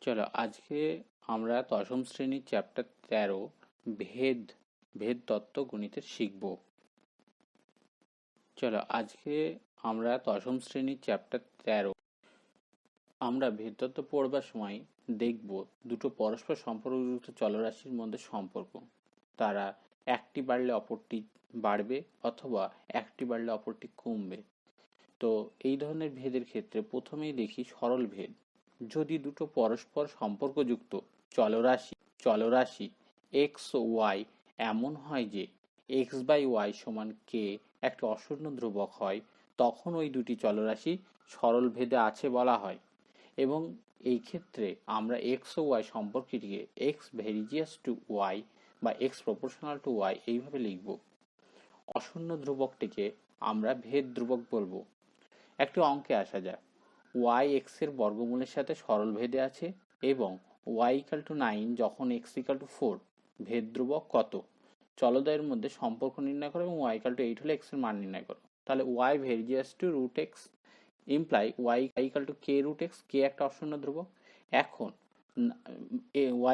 চলো আজকে আমরা দশম শ্রেণীর চ্যাপ্টার 13 ভেদ ভেদ তত্ত্ব গণিতের শিখব। চলো আজকে আমরা দশম শ্রেণীর চ্যাপ্টার 13 আমরা ভেদ তত্ত্ব পড়বার সময় দেখব দুটো পরস্পর সম্পর্কযুক্ত চলরাশির মধ্যে সম্পর্ক। তারা একটি বাড়লে অপরটি বাড়বে অথবা একটি বাড়লে অপরটি কমবে। তো এই ধরনের ভেদের ক্ষেত্রে প্রথমেই দেখি সরল ভেদ। যদি দুটো পরস্পর সম্পর্কযুক্ত চলরাশি এক্স ও ওয়াই এমন হয় যে এক্স বাই ওয়াই সমান কে একটা অশূন্য ধ্রুবক হয়, তখন ওই দুটি চলরাশি সরল ভেদে আছে বলা হয়। এবং এই ক্ষেত্রে আমরা এক্স ও ওয়াই সম্পর্কটিকে এক্স ভেরিজিয়াস টু ওয়াই বা এক্স প্রপোর্শনাল টু ওয়াই এইভাবে লিখব। অশূন্য ধ্রুবকটিকে আমরা ভেদ ধ্রুবক বলবো। একটি অঙ্কে আসা যাক। y x এর বর্গমূলের সাথে সরল ভেদে আছে এবং y = 9 যখন x = 4। ভেদ ধ্রুবক কত? চলদ্বয়ের মধ্যে সম্পর্ক নির্ণয় করো এবং y = 8 হলে x এর মান নির্ণয় করো। তাহলে y varies as to root x imply y = k root x, k একটা অশূন্য ধ্রুবক। এখন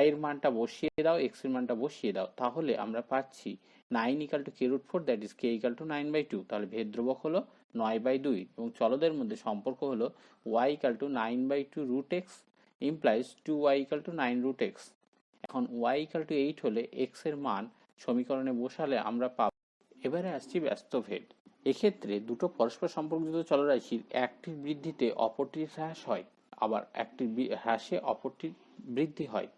y এর মানটা বসিয়ে দাও, x এর মানটা বসিয়ে দাও, তাহলে আমরা পাচ্ছি 9 = k root 4, that is k = 9/2। তাহলে ভেদ ধ্রুবক হলো 9/2 এবং চলদের মধ্যে সম্পর্ক হলো y = 9/2 root x implies 2y = 9 root x। এখন y = 8 হলে x এর মান সমীকরণে বসালে আমরা পাব। এবারে আসছি ব্যস্ত ভেদ। এক্ষেত্রে দুটো পরস্পর সম্পর্কযুক্ত চলরাশির একটির বৃদ্ধিতে অপরটির হ্রাস হয়, আবার একটির হ্রাসে অপরটির বৃদ্ধি হয়।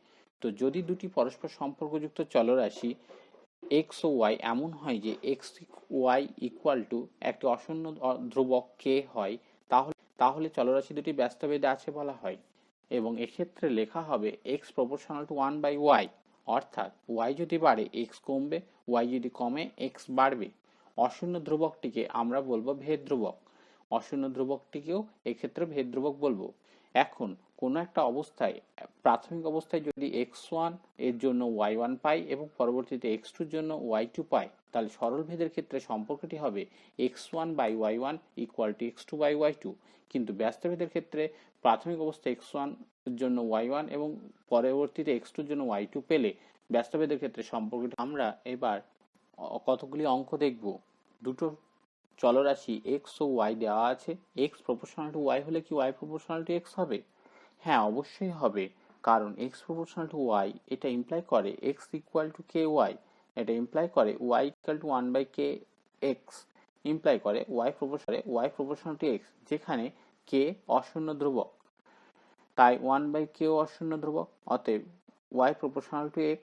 তো যদি দুটি পরস্পর সম্পর্কযুক্ত চলরাশি এক্স ও ওয়াই এমন হয় যে এক্স ওয়াই ইকুয়াল টু একটি অশূন্য ধ্রুবক কে হয়, তাহলে চলরাশি দুটি ব্যস্ত ভেদে আছে বলা হয়। এবং এক্ষেত্রে লেখা হবে এক্স প্রপোর্শনাল টু 1/y, অর্থাৎ ওয়াই যদি বাড়ে এক্স কমবে, ওয়াই যদি কমে এক্স বাড়বে। অশূন্য ধ্রুবকটিকে আমরা বলবো ভেদ ধ্রুবক, অশূন্য ধ্রুবকটিকেও এক্ষেত্রে ভেদ ধ্রুবক বলবো। এখন কোনো একটা অবস্থায়, প্রাথমিক অবস্থায় যদি x1 এর জন্য y1 পাই এবং পরবর্তীতে x2 এর জন্য y2 পাই, তাহলে সরল ভেদের ক্ষেত্রে সম্পর্কটি হবে x1/y1 = x2/y2। কিন্তু ব্যস্ত ভেদের ক্ষেত্রে প্রাথমিক অবস্থায় x1 এর জন্য y1 এবং পরবর্তীতে x2 এর জন্য y2 পেলে ব্যস্ত ভেদের ক্ষেত্রে সম্পর্কটি। আমরা এবার কতগুলি অঙ্ক দেখব। দুটো চলরাশি x ও y দেওয়া আছে। x প্রপোর্শনাল টু y হলে কি y প্রপোর্শনাল টু x হবে? হ্যাঁ, অবশ্যই হবে, কারণ x প্রপোর্শনাল টু y এটা ইমপ্লাই করে x ইকুয়াল টু ky, এটা ইমপ্লাই করে y equal to 1/kx, imply করে y প্রপোর্শনাল টু x, যেখানে k অশূন্য ধ্রুবক, তাই 1/k অশূন্য ধ্রুবক, অতএব y প্রপোর্শনাল টু x।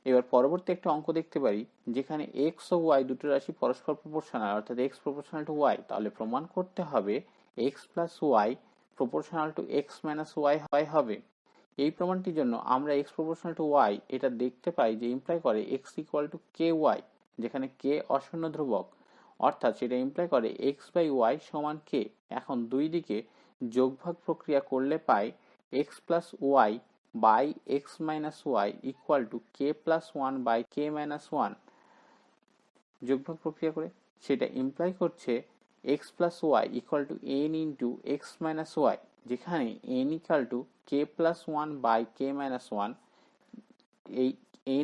এবার পরবর্তী একটা অঙ্ক দেখতে পারি যেখানে x ও y দুটো রাশি পরস্পর প্রপোর্শনাল, অর্থাৎ x প্রপোর্শনাল টু y। তাহলে প্রমাণ করতে হবে x plus y proportional to x minus y হবে। এই প্রমাণটির জন্য আমরা x প্রপোর্শনাল টু y এটা দেখতে পাই যে ইমপ্লাই করে x ইকুয়াল টু ky, যেখানে k অশূন্য ধ্রুবক, অর্থাৎ সেটা ইমপ্লাই করে x/y সমান k। এখন দুই দিকে যোগভাগ প্রক্রিয়া করলে পাই x plus y by x minus y equal to k plus 1/k minus 1। যোগভাগ প্রক্রিয়া করে সেটা ইমপ্লাই করছে x plus y equal to n into x minus y, যেখানে n equal to k plus 1/k minus 1। এই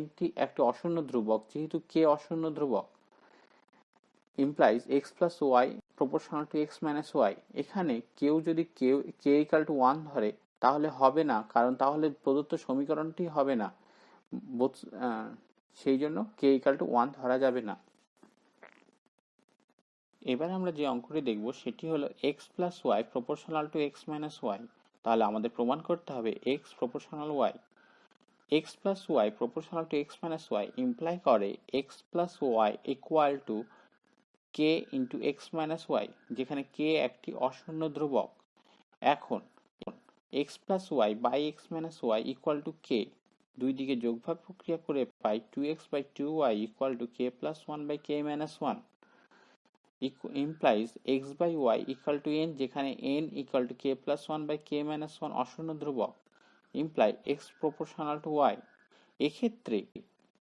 nটি একটি অশূন্য ধ্রুবক, যেহেতু k অশূন্য ধ্রুবক, implies x plus y proportional to x minus y। এখানে কেউ যদি k equal to 1 ধরে তাহলে হবে না, কারণ তাহলে প্রদত্ত সমীকরণটি হবে না, সেই জন্য k equal to 1 ধরা যাবে না। এবার আমরা যে অঙ্কটি দেখব সেটি হলো x plus y proportional to x minus y। তাহলে আমাদের প্রমাণ করতে হবে x proportional y। x plus y proportional to x minus y imply করে x plus y equal to k into x minus y, যেখানে k একটি অশূন্য ধ্রুবক। এখন x plus y by x minus y equal to k, দুই দিকে যোগভাগ প্রক্রিয়া করে পাই 2x/2y equal to k plus 1/k minus 1 implies x/y equal to n, যেখানে n equal to k plus 1/k minus 1 অশূন্য ধ্রুবক, imply x proportional to y। এক্ষেত্রে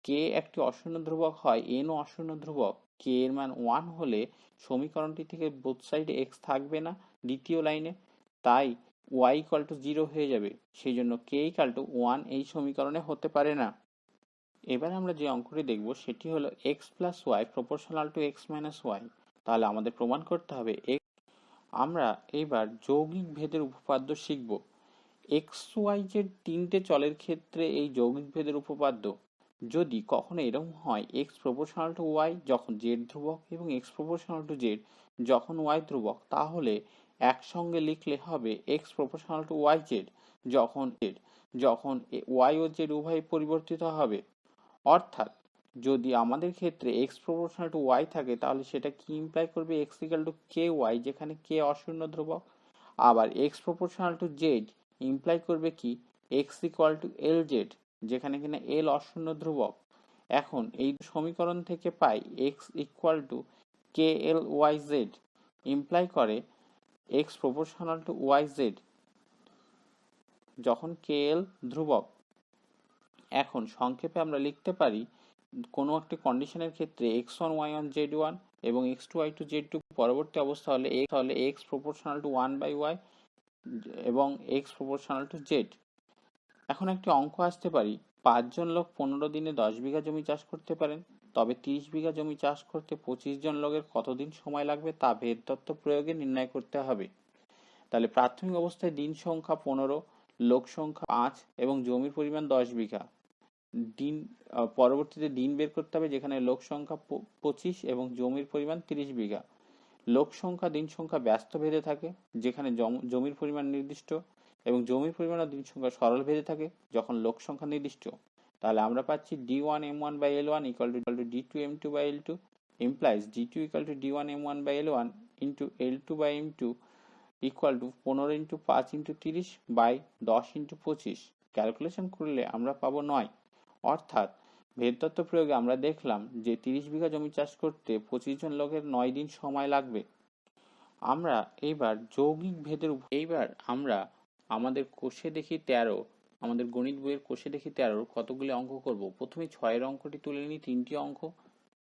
k একটি অশূন্য ধ্রুবক হয়, n ও অশূন্য ধ্রুবক, k এর মান 1 হলে সমীকরণটি থেকে বোথ সাইডে x থাকবে না দ্বিতীয় লাইনে, তাই ওয়াই ইকুয়াল টু 0 হয়ে যাবে, সেই জন্য কে ইকুয়াল টু 1 এই সমীকরণে হতে পারে না। এবার আমরা যে অঙ্কটি দেখব সেটি হলো x plus y proportional to x minus y. তাহলে আমাদের প্রমাণ করতে হবে আমরা এইবার যৌগিক ভেদের উপপাদ্য শিখব। এক্স ওয়াই জেড তিনটে চলের ক্ষেত্রে এই যৌগিক ভেদের উপপাদ্য যদি কখনো এরকম হয় এক্স প্রপোর্শনাল টু ওয়াই যখন জেড ধ্রুবক এবং এক্স প্রপোর্শনাল টু জেড যখন ওয়াই ধ্রুবক, তাহলে একসঙ্গে লিখলে হবে x proportional to y z যখন ওয়াই ও জেড উভয় পরিবর্তিত হবে। অর্থাৎ যদি আমাদের ক্ষেত্রে এক্স প্রপোর্শনাল টু ওয়াই থাকে তাহলে সেটা কি ইমপ্লাই করবে x equal to k y, যেখানে কে অশূন্য ধ্রুবক। আবার x proportional to z imply করবে কি x equal to l z, যেখানে কিনা এল অশূন্য ধ্রুবক। এখন এই সমীকরণ থেকে পাই x equal to k l y z imply করে x proportional to y z যখন কে এল ধ্রুবক। এখন সংক্ষেপে আমরা লিখতে পারি কোনো একটি কন্ডিশনের ক্ষেত্রে x one y one z one এবং x two y two z two পরবর্তী অবস্থা হলে x proportional to one by y এবং এক্স প্রপোর্শনাল টু জেড। এখন একটি অঙ্ক আসতে পারি 5 জন লোক 15 দিনে 10 বিঘা জমি চাষ করতে পারেন, তবে 30 বিঘা জমি চাষ করতে 25 জন লোকের কতদিন সময় লাগবে তা ভেদ তত্ত্ব প্রয়োগে নির্ণয় করতে হবে। তাহলে প্রাথমিক অবস্থায় দিন সংখ্যা 15, লোক সংখ্যা 5 এবং জমির পরিমাণ 10 বিঘা। দিন পরবর্তীতে দিন বের করতে হবে যেখানে লোক সংখ্যা 25 এবং জমির পরিমাণ 30 বিঘা। লোক সংখ্যা দিন সংখ্যা ব্যস্ত ভেদে থাকে যেখানে জমির পরিমাণ নির্দিষ্ট, এবং জমির পরিমাণ ও দিন সংখ্যা সরল ভেদে থাকে যখন লোক সংখ্যা নির্দিষ্ট। তাহলে আমরা পাচ্ছি d1 m1 by l1 equal to d2 m2 by l2 implies d2 equal to d1 m1 by l1 into l2 by m2 equal to 15 into 5 into 30 by 10 into 25। Calculation করলে আমরা পাবো 9। অর্থাৎ ভেদ তত্ত্ব প্রয়োগে আমরা দেখলাম যে 30 বিঘা জমি চাষ করতে 25 জন লোকের 9 দিন সময় লাগবে। আমরা এইবার যৌগিক ভেদের এইবার আমরা আমাদের কোষে দেখি 13, আমাদের গণিত বইয়ের কোষে দেখি 13 কতগুলি অঙ্ক করব। প্রথমে 6 অঙ্কটি তুলে নিই, 3টি অঙ্ক।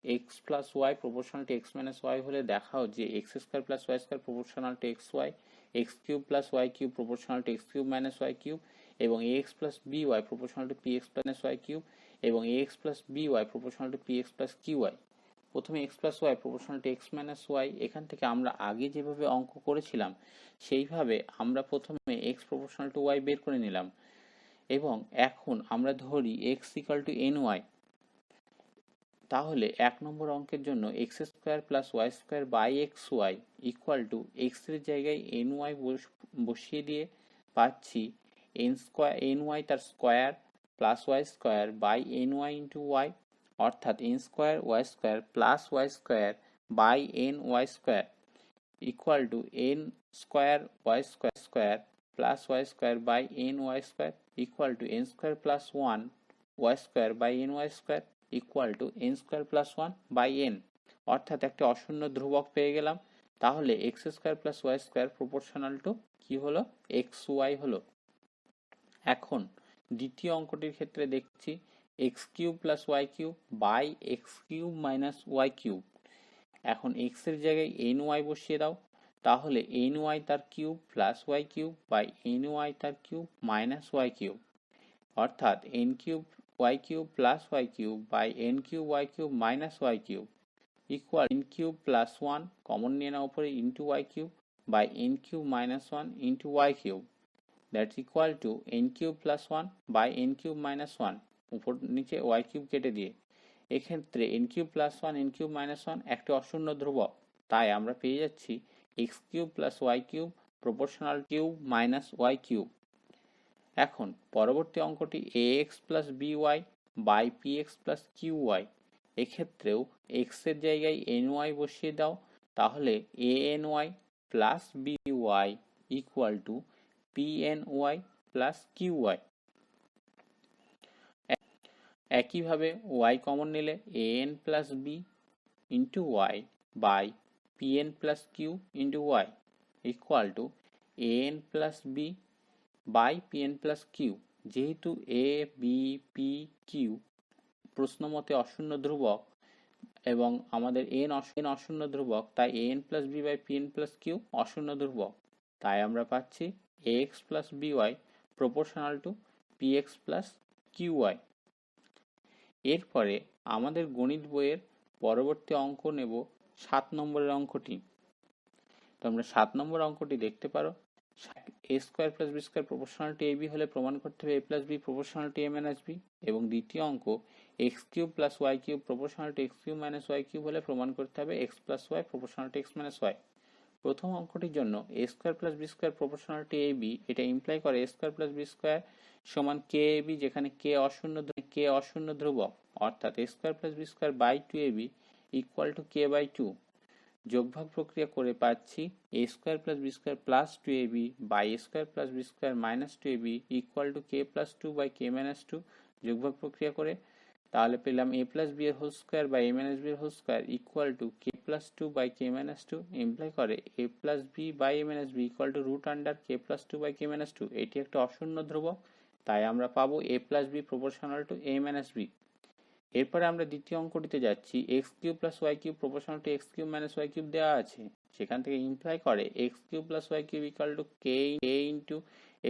X plus y proportional to x minus y হলে দেখাও যে x square plus y square proportional to x y, x cube plus y cube proportional to x cube minus y cube, এবং x plus b y proportional to p x plus y cube, এবং x plus b y proportional to p x plus q y. প্রথমে x plus y proportional to x minus y, এখান থেকে আমরা আগে যেভাবে অঙ্ক করেছিলাম সেইভাবে আমরা প্রথমে এক্স প্রপোর্শনাল টু ওয়াই বের করে নিলাম, এবং এখন আমরা ধরি x equal to n y. তাহলে 1 নম্বর অঙ্কের জন্য x square plus y square by x y equal to x এর জায়গায় এন ওয়াই বসিয়ে দিয়ে পাচ্ছি এন ওয়াই তার square plus y square by n y into y, অর্থাৎ n square y square plus y square by n y square equal to n square y square square plus y square by n y square equal to n square plus 1 y square by n y square equal to n square plus 1 by n. অর্থাৎ একটা অশূন্য ধ্রুবক পেয়ে গেলাম। তাহলে x square plus y square proportional to কি হলো x Y হলো। এখন দ্বিতীয় অঙ্কটির ক্ষেত্রে দেখছি x cube plus y cube by x cube minus y cube. এখন এক্স এর জায়গায় এন ওয়াই বসিয়ে দাও, তাহলে এন ওয়াই তার cube plus y cube by n y তার কিউব মাইনাস ওয়াই কিউব, অর্থাৎ n cube y cube plus y cube by n cube y cube minus y cube equal n cube plus 1 common নিয়ে নাও উপরে into y cube by n cube minus 1 into y cube, that's equal to n cube plus 1 by n cube minus 1 উপর নিচে y cube কেটে দিয়ে। এক্ষেত্রে n cube plus 1 n cube minus 1 একটি অশূন্য ধ্রুবক, তাই আমরা পেয়ে যাচ্ছি x cube plus y cube proportional cube minus y cube. এখন পরবর্তী অঙ্কটি a x plus b y by p x plus q y. এক্ষেত্রেও এক্স এর জায়গায় এন ওয়াই বসিয়ে দাও, তাহলে a n y plus b y equal to p n y plus q y. একইভাবে ওয়াই কমন নিলে a n plus b into y by p n plus q into y equal to a n plus b by p n plus q. যেহেতু a B P Q প্রশ্ন মতে অশূন্য ধ্রুবক এবং আমাদের N অশূন্য ধ্রুবক, তাই a n plus b by p n plus q অশূন্য ধ্রুবক, তাই আমরা পাচ্ছি ax plus by proportional to px plus qy। এরপরে আমাদের গণিত বইয়ের পরবর্তী অঙ্ক নেব 7 নম্বরের অঙ্কটি। তো আমরা 7 নম্বর অঙ্কটি দেখতে পারো, a square plus b square proportional to ab হলে প্রমাণ করতে হবে a plus b proportional to a minus b. এবং দ্বিতীয় অঙ্ক x cube plus y cube proportional to x cube minus y cube হলে প্রমাণ করতে হবে x plus y proportional to x minus y। প্রথম অঙ্কটির জন্য a square plus b square proportional to ab, এটা ইমপ্লাই করে a square plus b square সমান কে ab, যেখানে কে অশূন্য ধ্রুবক, অর্থাৎ a square plus b square by two ab equal to k by two. যোগভাগ প্রক্রিয়া করে পাচ্ছি a square plus b square plus two ab by a square plus b square minus two ab equal to k plus two by k minus two. যোগভাগ প্রক্রিয়া করে তাহলে পেলাম a plus b এর whole square by a minus b এর whole square equal to k plus two by k minus two. Imply করে a plus b by a minus b equal to root under k plus two by k minus two. এটি একটা অশূন্য ধ্রুবক, তাই আমরা পাবো a plus b proportional to a minus b. এরপরে আমরা দ্বিতীয় অঙ্কটিতে যাচ্ছি, x cube plus y cube proportional to x cube minus y cube দেওয়া আছে, সেখান থেকে ইমপ্লাই করে x cube plus y cube equal to k into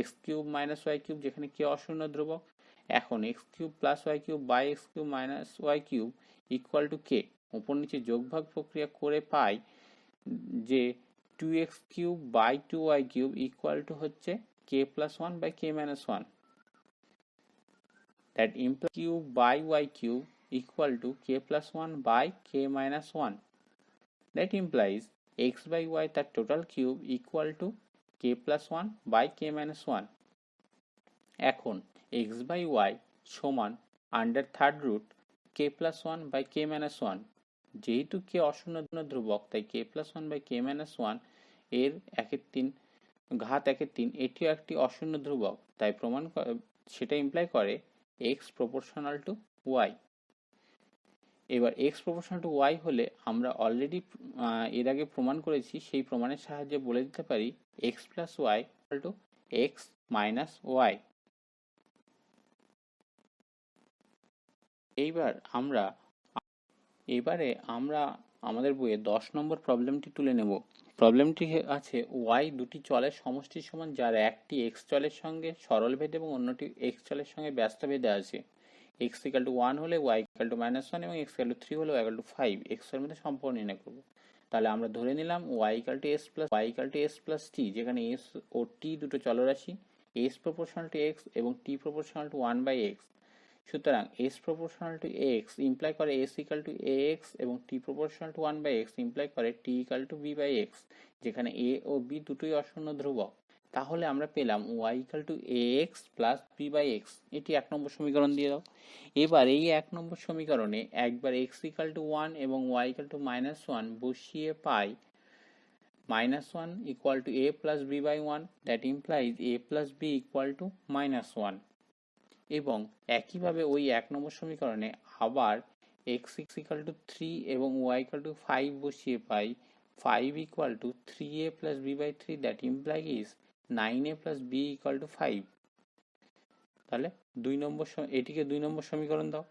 x cube minus y cube, যেখানে কে অশূন্য ধ্রুবক। এখন x cube plus y cube by x cube minus y cube equal to k, উপর নিচে যোগভাগ প্রক্রিয়া করে পাই যে two x cube by two y cube equal to হচ্ছে k plus one by k minus one. that implies cube by y cube equal to k plus 1 by k minus 1. That implies x by y the total cube equal to k plus 1 by k minus 1. এখন x by y সমান under third root k plus 1 by k minus 1। যেহেতু k অশূন্য ধ্রুবক, তাই k plus 1 by k minus 1 এর একের তিন ঘাত একের তিন, এটিও একটি অশূন্য ধ্রুবক, তাই প্রমাণ সেটা ইমপ্লাই করে x প্রপোর্শনাল টু y। এবার x প্রপোর্শনাল টু y হলে আমরা অলরেডি এর আগে প্রমাণ করেছি, সেই প্রমাণের সাহায্যে বলে দিতে পারি x plus y equal to x minus y. এবারে আমরা আমাদের বইয়ে 10 নম্বর প্রবলেমটি তুলে নেব। প্রবলেমটি আছে y দুটি চলের সমষ্টির সমান, যার একটি x চলের সঙ্গে সরল ভেদে এবং অন্যটি x চলের সঙ্গে ব্যস্ত ভেদে আছে। x ইকুয়াল টু 1 হলে y ইকুয়াল টু -1 এবং x ইকুয়াল টু 3 হলে y ইকুয়াল টু 5, x এর মধ্যে সম্পর্ক নির্ণয় করব। তাহলে আমরা ধরে নিলাম y ইকুয়াল টু s প্লাস t, যেখানে s ও t দুটো চলরাশি, s প্রপোর্শনাল টু x এবং t proportional to 1 by x। সুতরাং s proportional to x imply করে s ইকুয়াল টু ax এবং t proportional to 1 by x imply করে t equal to b by x, যেখানে a ও b দুটোই অশূন্য ধ্রুবক। তাহলে আমরা পেলাম y equal to ax plus b by x। এটি 1 নম্বর সমীকরণ দিয়ে দাও। এবার এই 1 নম্বর সমীকরণে একবার x ইকুয়াল টু 1 এবং y ইকুয়াল টু -1 বসিয়ে পাই -1 equal to a plus b by 1, that implies a plus b equal to -1। এবং একইভাবে ওই 1 নম্বর সমীকরণে আবার x ইকুয়াল টু 3 এবং y ইকুয়াল টু 5 বসিয়ে পাই 5 equal to 3a plus b by 3, that implies 9a plus b equal to 5। তাহলে এটিকে 2 নম্বর সমীকরণ দাও,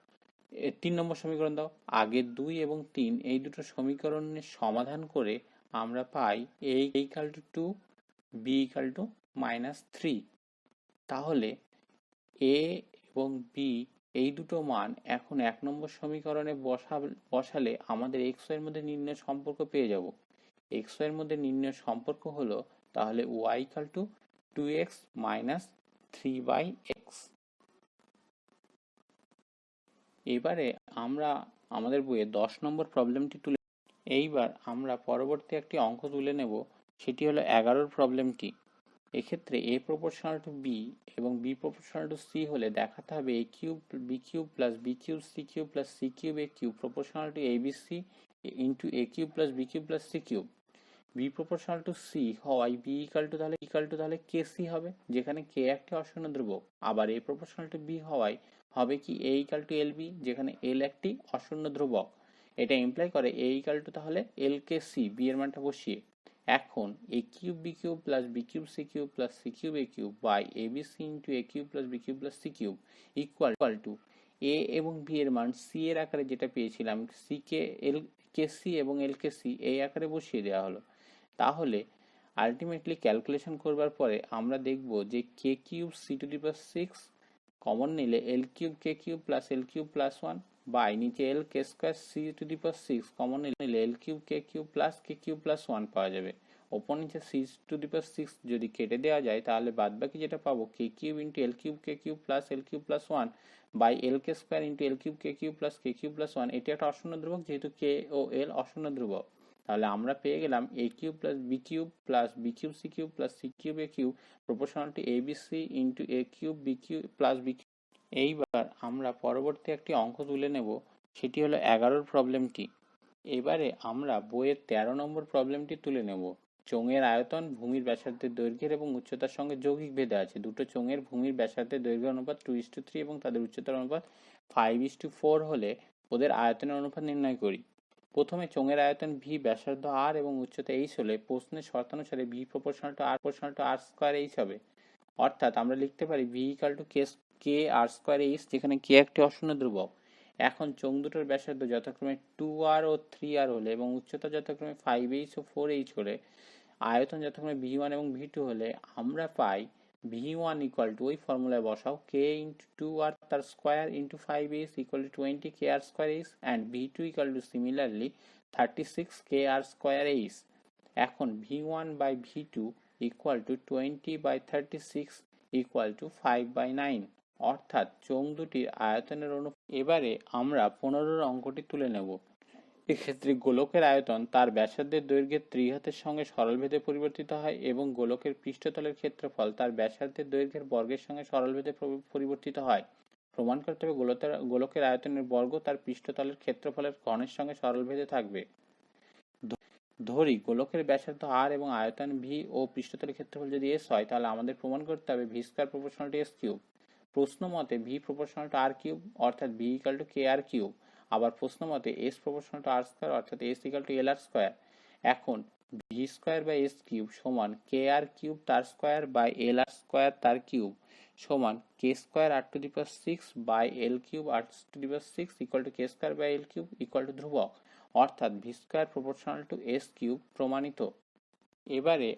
3 নম্বর সমীকরণ দাও। আগের 2 এবং 3 এই দুটো সমীকরণের সমাধান করে আমরা পাই a equal two 2, b equal two -3। তাহলে a এবং b এই দুটো মান এখন 1 নম্বর সমীকরণে বসালে আমাদের x এর মধ্যে নির্ণয় সম্পর্ক পেয়ে যাব। x এর মধ্যে নির্ণয় সম্পর্ক হলো তাহলে y equal to 2x minus 3 by x। এবারে আমরা আমাদের বইয়ে 10 নম্বর প্রবলেমটি তুলে, এইবার আমরা পরবর্তী একটি অঙ্ক তুলে নেব, সেটি হলো 11 প্রবলেমটি। এক্ষেত্রে a প্রপোর্শনাল টু b এবং b প্রপোর্শনাল টু c হলে দেখাতে হবে a cube b cube plus b cube c cube plus c cube a cube proportional two abc into a cube plus b cube plus c cube. b proportional to c হওয়ায় b equal to তাহলে kc হবে, যেখানে k একটি অশূন্য ধ্রুবক। আবার a proportional to b হওয়ায় হবে কি a ইকুয়াল টু lb, যেখানে l একটি অশূন্য ধ্রুবক। এটা ইমপ্লাই করে a ইকুয়াল টু তাহলে lkc, b এর মানটা বসিয়ে। এখন a cube b cube plus b cube c cube plus c cube a cube by abc into a cube plus b cube plus c cube equal to a এবং b এর মান c এর আকারে যেটা পেয়েছিলাম, c কে kc এবং l কে c এই আকারে বসিয়ে দেওয়া হলো। তাহলে আলটিমেটলি ক্যালকুলেশন করবার পরে আমরা দেখব যে k cube c to the power 6 common নিলে l cube k cube plus l cube plus 1 by নিচে l k square c to the power 6 common নিলে l cube k cube plus 1 পাওয়া যাবে। ওপর নিচে সি টু দি পাওয়ার 6 যদি কেটে দেওয়া যায় তাহলে বাদবাকি যেটা পাবো k cube into l cube k cube plus l cube plus 1 by l k square into l cube k cube plus 1। এটি একটা অশূন্য ধ্রুবক, যেহেতু কে ও এল অশূন্য ধ্রুবক, তাহলে আমরা পেয়ে গেলাম a cube plus b cube c cube plus c cube a cube proportional to a b c into a cube b cube plus b. এইবার আমরা পরবর্তী একটি অঙ্ক তুলে নেব, সেটি হলো 11 প্রবলেমটি। এবারে আমরা বইয়ের 13 নম্বর প্রবলেমটি তুলে নেব। চোঙের আয়তন ভূমির ব্যাসার্ধের দৈর্ঘ্যের এবং উচ্চতার সঙ্গে যৌগিক ভেদে আছে। দুটো চোঙের ভূমির ব্যাসার্ধের দৈর্ঘ্য অনুপাত 2:3 এবং তাদের উচ্চতার অনুপাত 5:4 হলে ওদের আয়তনের অনুপাত নির্ণয় করি। প্রথমে চোঙের আয়তন ভি, ব্যাসার্ধ আর এবং উচ্চতা এইচ হলে প্রশ্নের শর্তানুসারে v proportional to r square h হবে। অর্থাৎ আমরা লিখতে পারি v equal to k r square h, যেখানে কে একটি অশূন্য ধ্রুবক। এখন চোঙ দুটোর ব্যাসার্ধ যথাক্রমে 2r ও 3r হলে এবং উচ্চতা যথাক্রমে 5h ও 4h হলে আয়তন যথাক্রমে v1 এবং v2 হলে আমরা পাই v1 ইকুয়াল টু, ওই ফর্মুলায় বসাও, k ইন্টু 2r তার square into 5h equal to 20 kr square h and v2 equal to similarly 36 kr square h। এখন v1 by v2 equal to 20/36 equal to 5/9, অর্থাৎ চোঙ দুটির আয়তনের এবারে আমরা 15 অঙ্কটি তুলে নেব। এক্ষেত্রে গোলকের আয়তন তার ব্যাসার্ধের দৈর্ঘ্যের ত্রিঘাতের সঙ্গে সরলভেদে পরিবর্তিত হয় এবং গোলকের পৃষ্ঠতলের ক্ষেত্রফল তার ব্যাসার্ধের দৈর্ঘ্যের বর্গের সঙ্গে সরলভেদে পরিবর্তিত হয়। প্রমাণ করতে হবে গোলকের আয়তনের বর্গ তার পৃষ্ঠতলের ক্ষেত্রফলের ঘনের সঙ্গে সরলভেদে থাকবে। ধরি গোলকের ব্যাসার্ধ আর এবং আয়তন ভি ও পৃষ্ঠতলের ক্ষেত্রফল যদি এস হয়, তাহলে আমাদের প্রমাণ করতে হবে v square proportional to s cube. প্রশ্ন মতে v proportional to r cube, অর্থাৎ v equal to k r cube. আবার প্রশ্ন মতে s proportional to r square, অর্থাৎ s equal to l r square. এখন v square by s cube সমান k r cube তার square by l r square তার cube সমান k square r to the power 6 by l cube r to the power 6 equal to k square by l cube equal to ধ্রুবক, অর্থাৎ v square proportional to s cube প্রমাণিত। এবারে